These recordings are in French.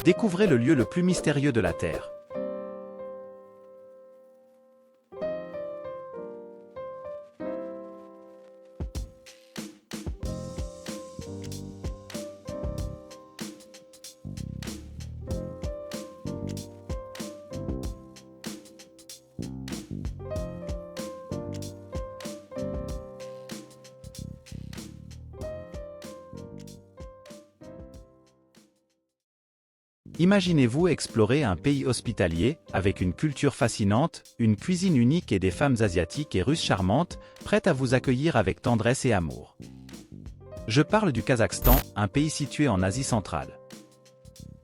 Découvrez le lieu le plus mystérieux de la Terre. Imaginez-vous explorer un pays hospitalier, avec une culture fascinante, une cuisine unique et des femmes asiatiques et russes charmantes, prêtes à vous accueillir avec tendresse et amour. Je parle du Kazakhstan, un pays situé en Asie centrale.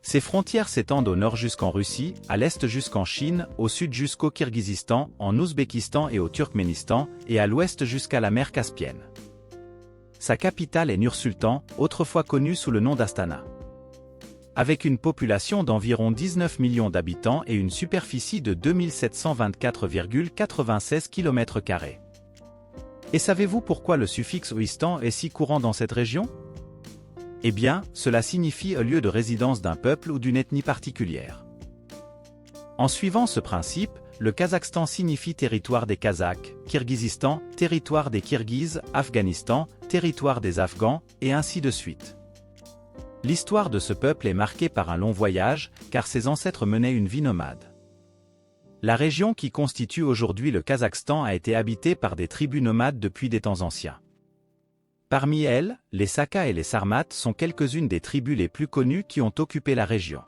Ses frontières s'étendent au nord jusqu'en Russie, à l'est jusqu'en Chine, au sud jusqu'au Kirghizistan, en Ouzbékistan et au Turkménistan, et à l'ouest jusqu'à la mer Caspienne. Sa capitale est Nur-Sultan, autrefois connue sous le nom d'Astana. Avec une population d'environ 19 millions d'habitants et une superficie de 2724,96 km². Et savez-vous pourquoi le suffixe oistan est si courant dans cette région? Eh bien, cela signifie un lieu de résidence d'un peuple ou d'une ethnie particulière. En suivant ce principe, le Kazakhstan signifie territoire des Kazakhs, Kirghizistan, territoire des Kirghizes, Afghanistan, territoire des Afghans, et ainsi de suite. L'histoire de ce peuple est marquée par un long voyage, car ses ancêtres menaient une vie nomade. La région qui constitue aujourd'hui le Kazakhstan a été habitée par des tribus nomades depuis des temps anciens. Parmi elles, les Sakas et les Sarmates sont quelques-unes des tribus les plus connues qui ont occupé la région.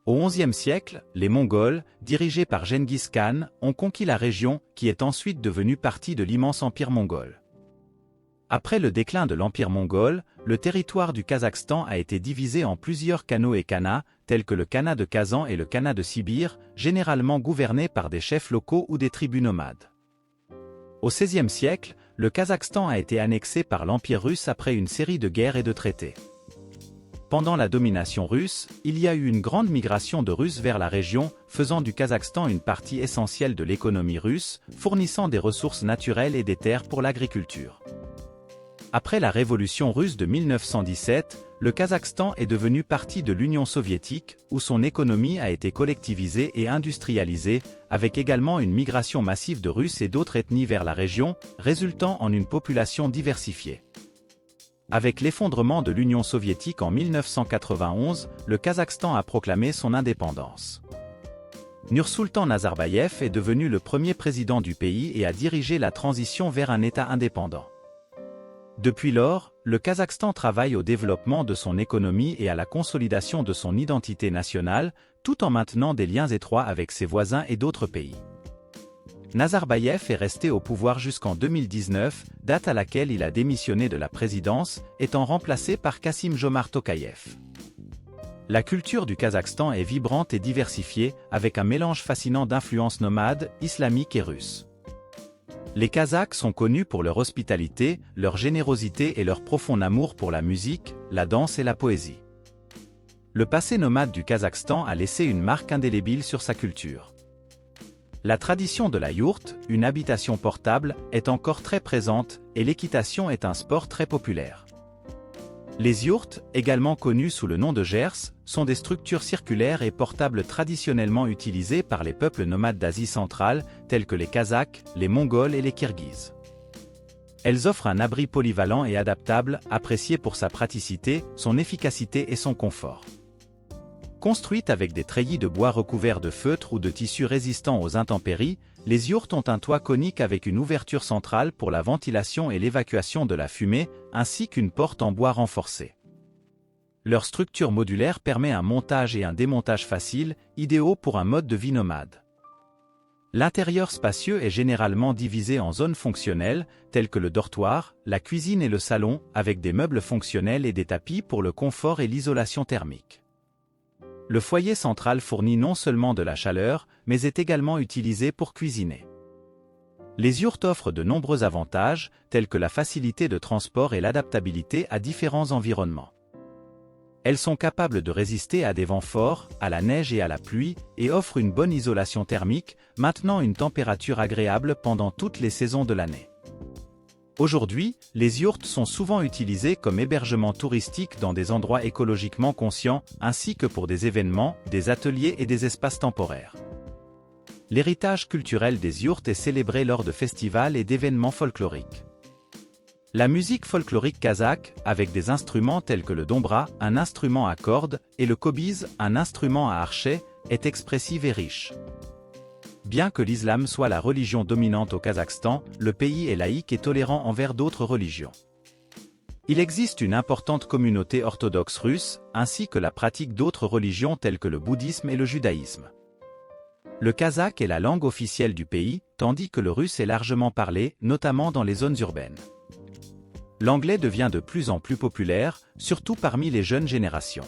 Au XIe siècle, les Mongols, dirigés par Genghis Khan, ont conquis la région, qui est ensuite devenue partie de l'immense empire mongol. Après le déclin de l'Empire mongol, le territoire du Kazakhstan a été divisé en plusieurs khans et khanats, tels que le khanat de Kazan et le khanat de Sibir, généralement gouvernés par des chefs locaux ou des tribus nomades. Au XVIe siècle, le Kazakhstan a été annexé par l'Empire russe après une série de guerres et de traités. Pendant la domination russe, il y a eu une grande migration de Russes vers la région, faisant du Kazakhstan une partie essentielle de l'économie russe, fournissant des ressources naturelles et des terres pour l'agriculture. Après la révolution russe de 1917, le Kazakhstan est devenu partie de l'Union soviétique, où son économie a été collectivisée et industrialisée, avec également une migration massive de Russes et d'autres ethnies vers la région, résultant en une population diversifiée. Avec l'effondrement de l'Union soviétique en 1991, le Kazakhstan a proclamé son indépendance. Nursultan Nazarbayev est devenu le premier président du pays et a dirigé la transition vers un État indépendant. Depuis lors, le Kazakhstan travaille au développement de son économie et à la consolidation de son identité nationale, tout en maintenant des liens étroits avec ses voisins et d'autres pays. Nazarbayev est resté au pouvoir jusqu'en 2019, date à laquelle il a démissionné de la présidence, étant remplacé par Kassym-Jomart Tokayev. La culture du Kazakhstan est vibrante et diversifiée, avec un mélange fascinant d'influences nomades, islamiques et russes. Les Kazakhs sont connus pour leur hospitalité, leur générosité et leur profond amour pour la musique, la danse et la poésie. Le passé nomade du Kazakhstan a laissé une marque indélébile sur sa culture. La tradition de la yourte, une habitation portable, est encore très présente, et l'équitation est un sport très populaire. Les yourtes, également connues sous le nom de gers, sont des structures circulaires et portables traditionnellement utilisées par les peuples nomades d'Asie centrale, tels que les Kazakhs, les Mongols et les Kirghizes. Elles offrent un abri polyvalent et adaptable, apprécié pour sa praticité, son efficacité et son confort. Construites avec des treillis de bois recouverts de feutre ou de tissus résistants aux intempéries, les yourtes ont un toit conique avec une ouverture centrale pour la ventilation et l'évacuation de la fumée, ainsi qu'une porte en bois renforcée. Leur structure modulaire permet un montage et un démontage facile, idéaux pour un mode de vie nomade. L'intérieur spacieux est généralement divisé en zones fonctionnelles, telles que le dortoir, la cuisine et le salon, avec des meubles fonctionnels et des tapis pour le confort et l'isolation thermique. Le foyer central fournit non seulement de la chaleur, mais est également utilisé pour cuisiner. Les yourtes offrent de nombreux avantages, tels que la facilité de transport et l'adaptabilité à différents environnements. Elles sont capables de résister à des vents forts, à la neige et à la pluie, et offrent une bonne isolation thermique, maintenant une température agréable pendant toutes les saisons de l'année. Aujourd'hui, les yourtes sont souvent utilisées comme hébergement touristique dans des endroits écologiquement conscients, ainsi que pour des événements, des ateliers et des espaces temporaires. L'héritage culturel des yourtes est célébré lors de festivals et d'événements folkloriques. La musique folklorique kazakhe, avec des instruments tels que le dombra, un instrument à cordes, et le kobyz, un instrument à archet, est expressive et riche. Bien que l'islam soit la religion dominante au Kazakhstan, le pays est laïque et tolérant envers d'autres religions. Il existe une importante communauté orthodoxe russe, ainsi que la pratique d'autres religions telles que le bouddhisme et le judaïsme. Le kazakh est la langue officielle du pays, tandis que le russe est largement parlé, notamment dans les zones urbaines. L'anglais devient de plus en plus populaire, surtout parmi les jeunes générations.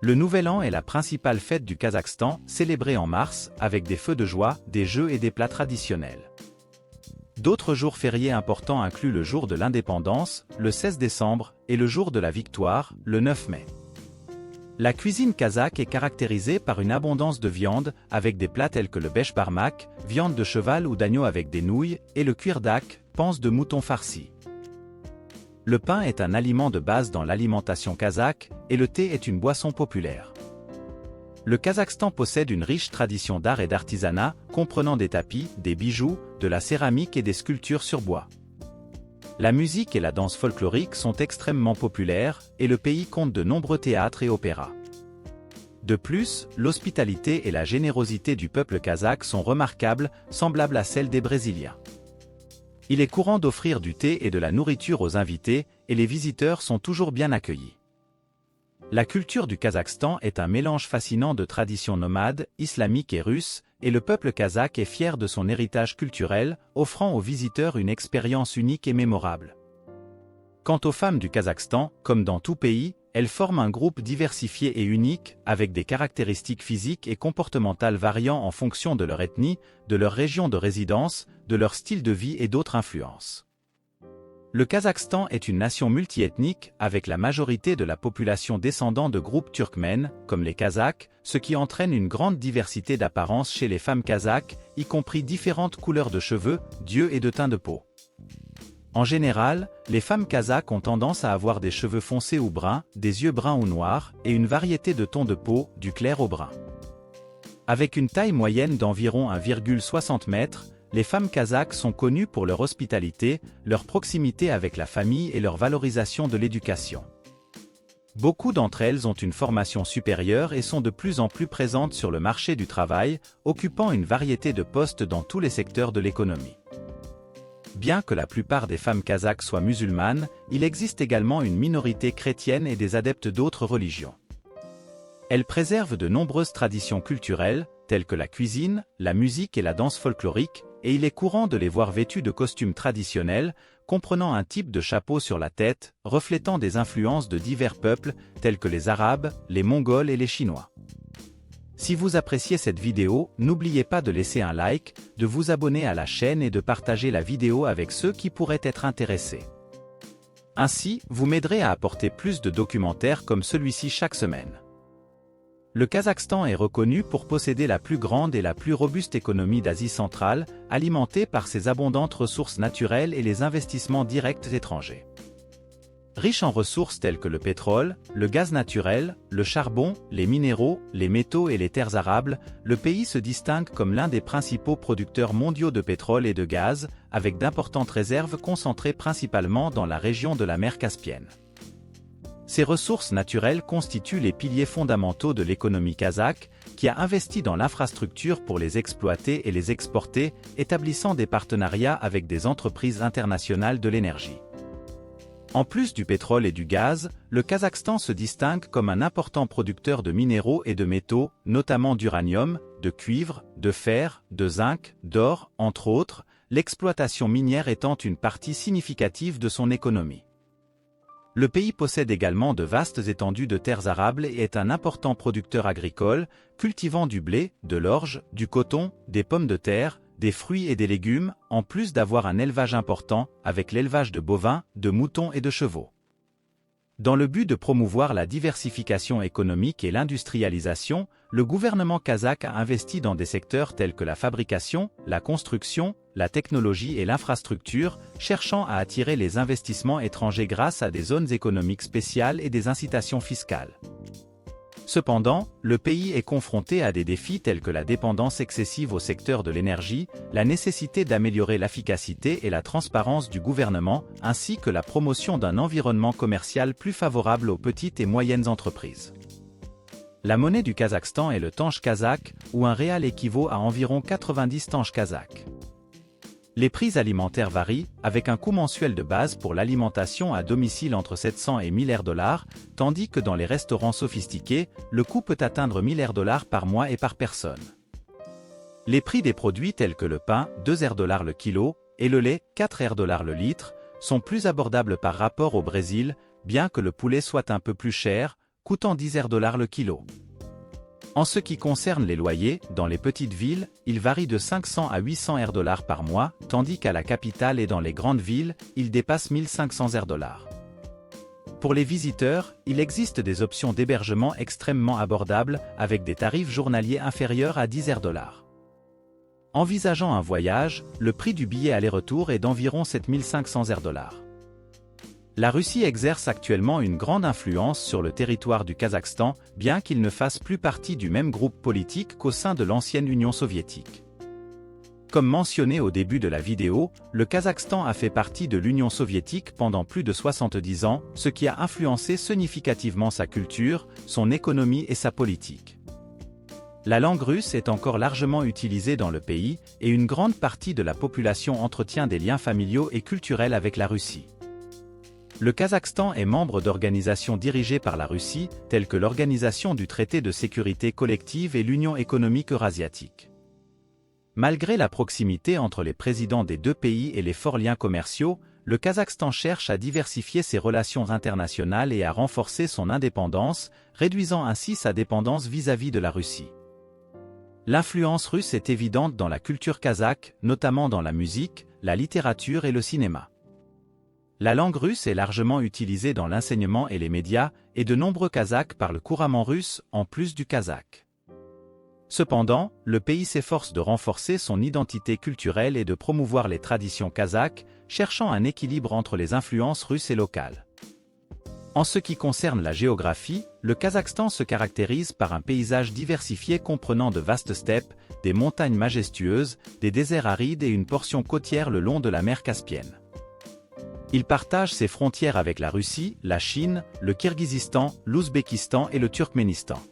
Le Nouvel An est la principale fête du Kazakhstan, célébrée en mars, avec des feux de joie, des jeux et des plats traditionnels. D'autres jours fériés importants incluent le jour de l'indépendance, le 16 décembre, et le jour de la victoire, le 9 mai. La cuisine kazakhe est caractérisée par une abondance de viande, avec des plats tels que le beshbarmak, viande de cheval ou d'agneau avec des nouilles, et le kuirdak, panse de mouton farci. Le pain est un aliment de base dans l'alimentation kazakhe, et le thé est une boisson populaire. Le Kazakhstan possède une riche tradition d'art et d'artisanat, comprenant des tapis, des bijoux, de la céramique et des sculptures sur bois. La musique et la danse folklorique sont extrêmement populaires, et le pays compte de nombreux théâtres et opéras. De plus, l'hospitalité et la générosité du peuple kazakh sont remarquables, semblables à celles des Brésiliens. Il est courant d'offrir du thé et de la nourriture aux invités, et les visiteurs sont toujours bien accueillis. La culture du Kazakhstan est un mélange fascinant de traditions nomades, islamiques et russes, et le peuple kazakh est fier de son héritage culturel, offrant aux visiteurs une expérience unique et mémorable. Quant aux femmes du Kazakhstan, comme dans tout pays, elles forment un groupe diversifié et unique, avec des caractéristiques physiques et comportementales variant en fonction de leur ethnie, de leur région de résidence, de leur style de vie et d'autres influences. Le Kazakhstan est une nation multiethnique, avec la majorité de la population descendant de groupes turkmènes, comme les Kazakhs, ce qui entraîne une grande diversité d'apparence chez les femmes kazakhes, y compris différentes couleurs de cheveux, d'yeux et de teint de peau. En général, les femmes kazakhes ont tendance à avoir des cheveux foncés ou bruns, des yeux bruns ou noirs, et une variété de tons de peau, du clair au brun. Avec une taille moyenne d'environ 1,60 m, les femmes kazakhes sont connues pour leur hospitalité, leur proximité avec la famille et leur valorisation de l'éducation. Beaucoup d'entre elles ont une formation supérieure et sont de plus en plus présentes sur le marché du travail, occupant une variété de postes dans tous les secteurs de l'économie. Bien que la plupart des femmes kazakhes soient musulmanes, il existe également une minorité chrétienne et des adeptes d'autres religions. Elles préservent de nombreuses traditions culturelles, telles que la cuisine, la musique et la danse folklorique, et il est courant de les voir vêtues de costumes traditionnels, comprenant un type de chapeau sur la tête, reflétant des influences de divers peuples, tels que les Arabes, les Mongols et les Chinois. Si vous appréciez cette vidéo, n'oubliez pas de laisser un like, de vous abonner à la chaîne et de partager la vidéo avec ceux qui pourraient être intéressés. Ainsi, vous m'aiderez à apporter plus de documentaires comme celui-ci chaque semaine. Le Kazakhstan est reconnu pour posséder la plus grande et la plus robuste économie d'Asie centrale, alimentée par ses abondantes ressources naturelles et les investissements directs étrangers. Riche en ressources telles que le pétrole, le gaz naturel, le charbon, les minéraux, les métaux et les terres arables, le pays se distingue comme l'un des principaux producteurs mondiaux de pétrole et de gaz, avec d'importantes réserves concentrées principalement dans la région de la mer Caspienne. Ces ressources naturelles constituent les piliers fondamentaux de l'économie kazakhe, qui a investi dans l'infrastructure pour les exploiter et les exporter, établissant des partenariats avec des entreprises internationales de l'énergie. En plus du pétrole et du gaz, le Kazakhstan se distingue comme un important producteur de minéraux et de métaux, notamment d'uranium, de cuivre, de fer, de zinc, d'or, entre autres, l'exploitation minière étant une partie significative de son économie. Le pays possède également de vastes étendues de terres arables et est un important producteur agricole, cultivant du blé, de l'orge, du coton, des pommes de terre, des fruits et des légumes, en plus d'avoir un élevage important, avec l'élevage de bovins, de moutons et de chevaux. Dans le but de promouvoir la diversification économique et l'industrialisation, le gouvernement kazakh a investi dans des secteurs tels que la fabrication, la construction, la technologie et l'infrastructure, cherchant à attirer les investissements étrangers grâce à des zones économiques spéciales et des incitations fiscales. Cependant, le pays est confronté à des défis tels que la dépendance excessive au secteur de l'énergie, la nécessité d'améliorer l'efficacité et la transparence du gouvernement, ainsi que la promotion d'un environnement commercial plus favorable aux petites et moyennes entreprises. La monnaie du Kazakhstan est le tange kazakh, où un réal équivaut à environ 90 tanges kazakhs. Les prix alimentaires varient, avec un coût mensuel de base pour l'alimentation à domicile entre 700 et 1000 $, tandis que dans les restaurants sophistiqués, le coût peut atteindre 1000 $ par mois et par personne. Les prix des produits tels que le pain, 2 $ le kilo, et le lait, 4 $ le litre, sont plus abordables par rapport au Brésil, bien que le poulet soit un peu plus cher, coûtant 10 $ le kilo. En ce qui concerne les loyers, dans les petites villes, ils varient de 500 à 800 $ par mois, tandis qu'à la capitale et dans les grandes villes, ils dépassent 1500 $. Pour les visiteurs, il existe des options d'hébergement extrêmement abordables, avec des tarifs journaliers inférieurs à 10 $. Envisageant un voyage, le prix du billet aller-retour est d'environ 7500 $. La Russie exerce actuellement une grande influence sur le territoire du Kazakhstan, bien qu'il ne fasse plus partie du même groupe politique qu'au sein de l'ancienne Union soviétique. Comme mentionné au début de la vidéo, le Kazakhstan a fait partie de l'Union soviétique pendant plus de 70 ans, ce qui a influencé significativement sa culture, son économie et sa politique. La langue russe est encore largement utilisée dans le pays, et une grande partie de la population entretient des liens familiaux et culturels avec la Russie. Le Kazakhstan est membre d'organisations dirigées par la Russie, telles que l'Organisation du Traité de sécurité collective et l'Union économique eurasiatique. Malgré la proximité entre les présidents des deux pays et les forts liens commerciaux, le Kazakhstan cherche à diversifier ses relations internationales et à renforcer son indépendance, réduisant ainsi sa dépendance vis-à-vis de la Russie. L'influence russe est évidente dans la culture kazakhe, notamment dans la musique, la littérature et le cinéma. La langue russe est largement utilisée dans l'enseignement et les médias, et de nombreux Kazakhs parlent couramment russe, en plus du kazakh. Cependant, le pays s'efforce de renforcer son identité culturelle et de promouvoir les traditions kazakhes, cherchant un équilibre entre les influences russes et locales. En ce qui concerne la géographie, le Kazakhstan se caractérise par un paysage diversifié comprenant de vastes steppes, des montagnes majestueuses, des déserts arides et une portion côtière le long de la mer Caspienne. Il partage ses frontières avec la Russie, la Chine, le Kirghizistan, l'Ouzbékistan et le Turkménistan.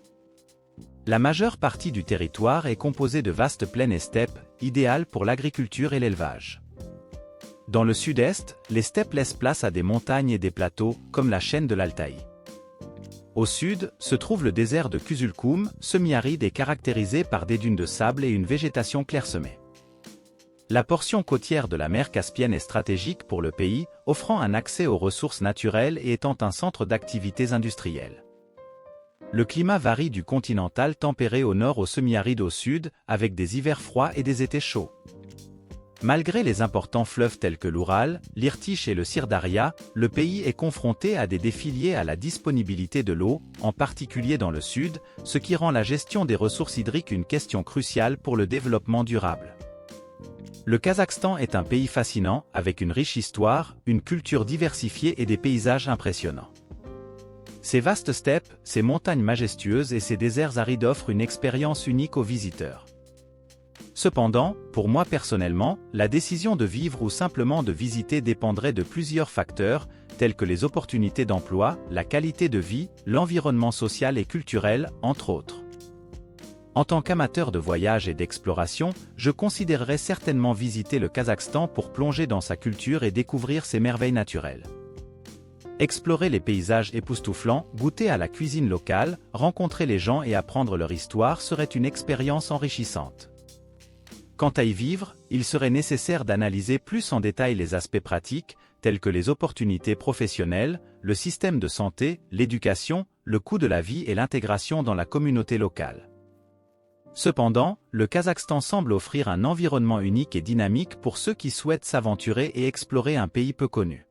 La majeure partie du territoire est composée de vastes plaines et steppes, idéales pour l'agriculture et l'élevage. Dans le sud-est, les steppes laissent place à des montagnes et des plateaux, comme la chaîne de l'Altaï. Au sud, se trouve le désert de Kuzulkoum, semi-aride et caractérisé par des dunes de sable et une végétation clairsemée. La portion côtière de la mer Caspienne est stratégique pour le pays, offrant un accès aux ressources naturelles et étant un centre d'activités industrielles. Le climat varie du continental tempéré au nord au semi-aride au sud, avec des hivers froids et des étés chauds. Malgré les importants fleuves tels que l'Oural, l'Irtych et le Syrdarya, le pays est confronté à des défis liés à la disponibilité de l'eau, en particulier dans le sud, ce qui rend la gestion des ressources hydriques une question cruciale pour le développement durable. Le Kazakhstan est un pays fascinant, avec une riche histoire, une culture diversifiée et des paysages impressionnants. Ses vastes steppes, ses montagnes majestueuses et ses déserts arides offrent une expérience unique aux visiteurs. Cependant, pour moi personnellement, la décision de vivre ou simplement de visiter dépendrait de plusieurs facteurs, tels que les opportunités d'emploi, la qualité de vie, l'environnement social et culturel, entre autres. En tant qu'amateur de voyage et d'exploration, je considérerais certainement visiter le Kazakhstan pour plonger dans sa culture et découvrir ses merveilles naturelles. Explorer les paysages époustouflants, goûter à la cuisine locale, rencontrer les gens et apprendre leur histoire serait une expérience enrichissante. Quant à y vivre, il serait nécessaire d'analyser plus en détail les aspects pratiques, tels que les opportunités professionnelles, le système de santé, l'éducation, le coût de la vie et l'intégration dans la communauté locale. Cependant, le Kazakhstan semble offrir un environnement unique et dynamique pour ceux qui souhaitent s'aventurer et explorer un pays peu connu.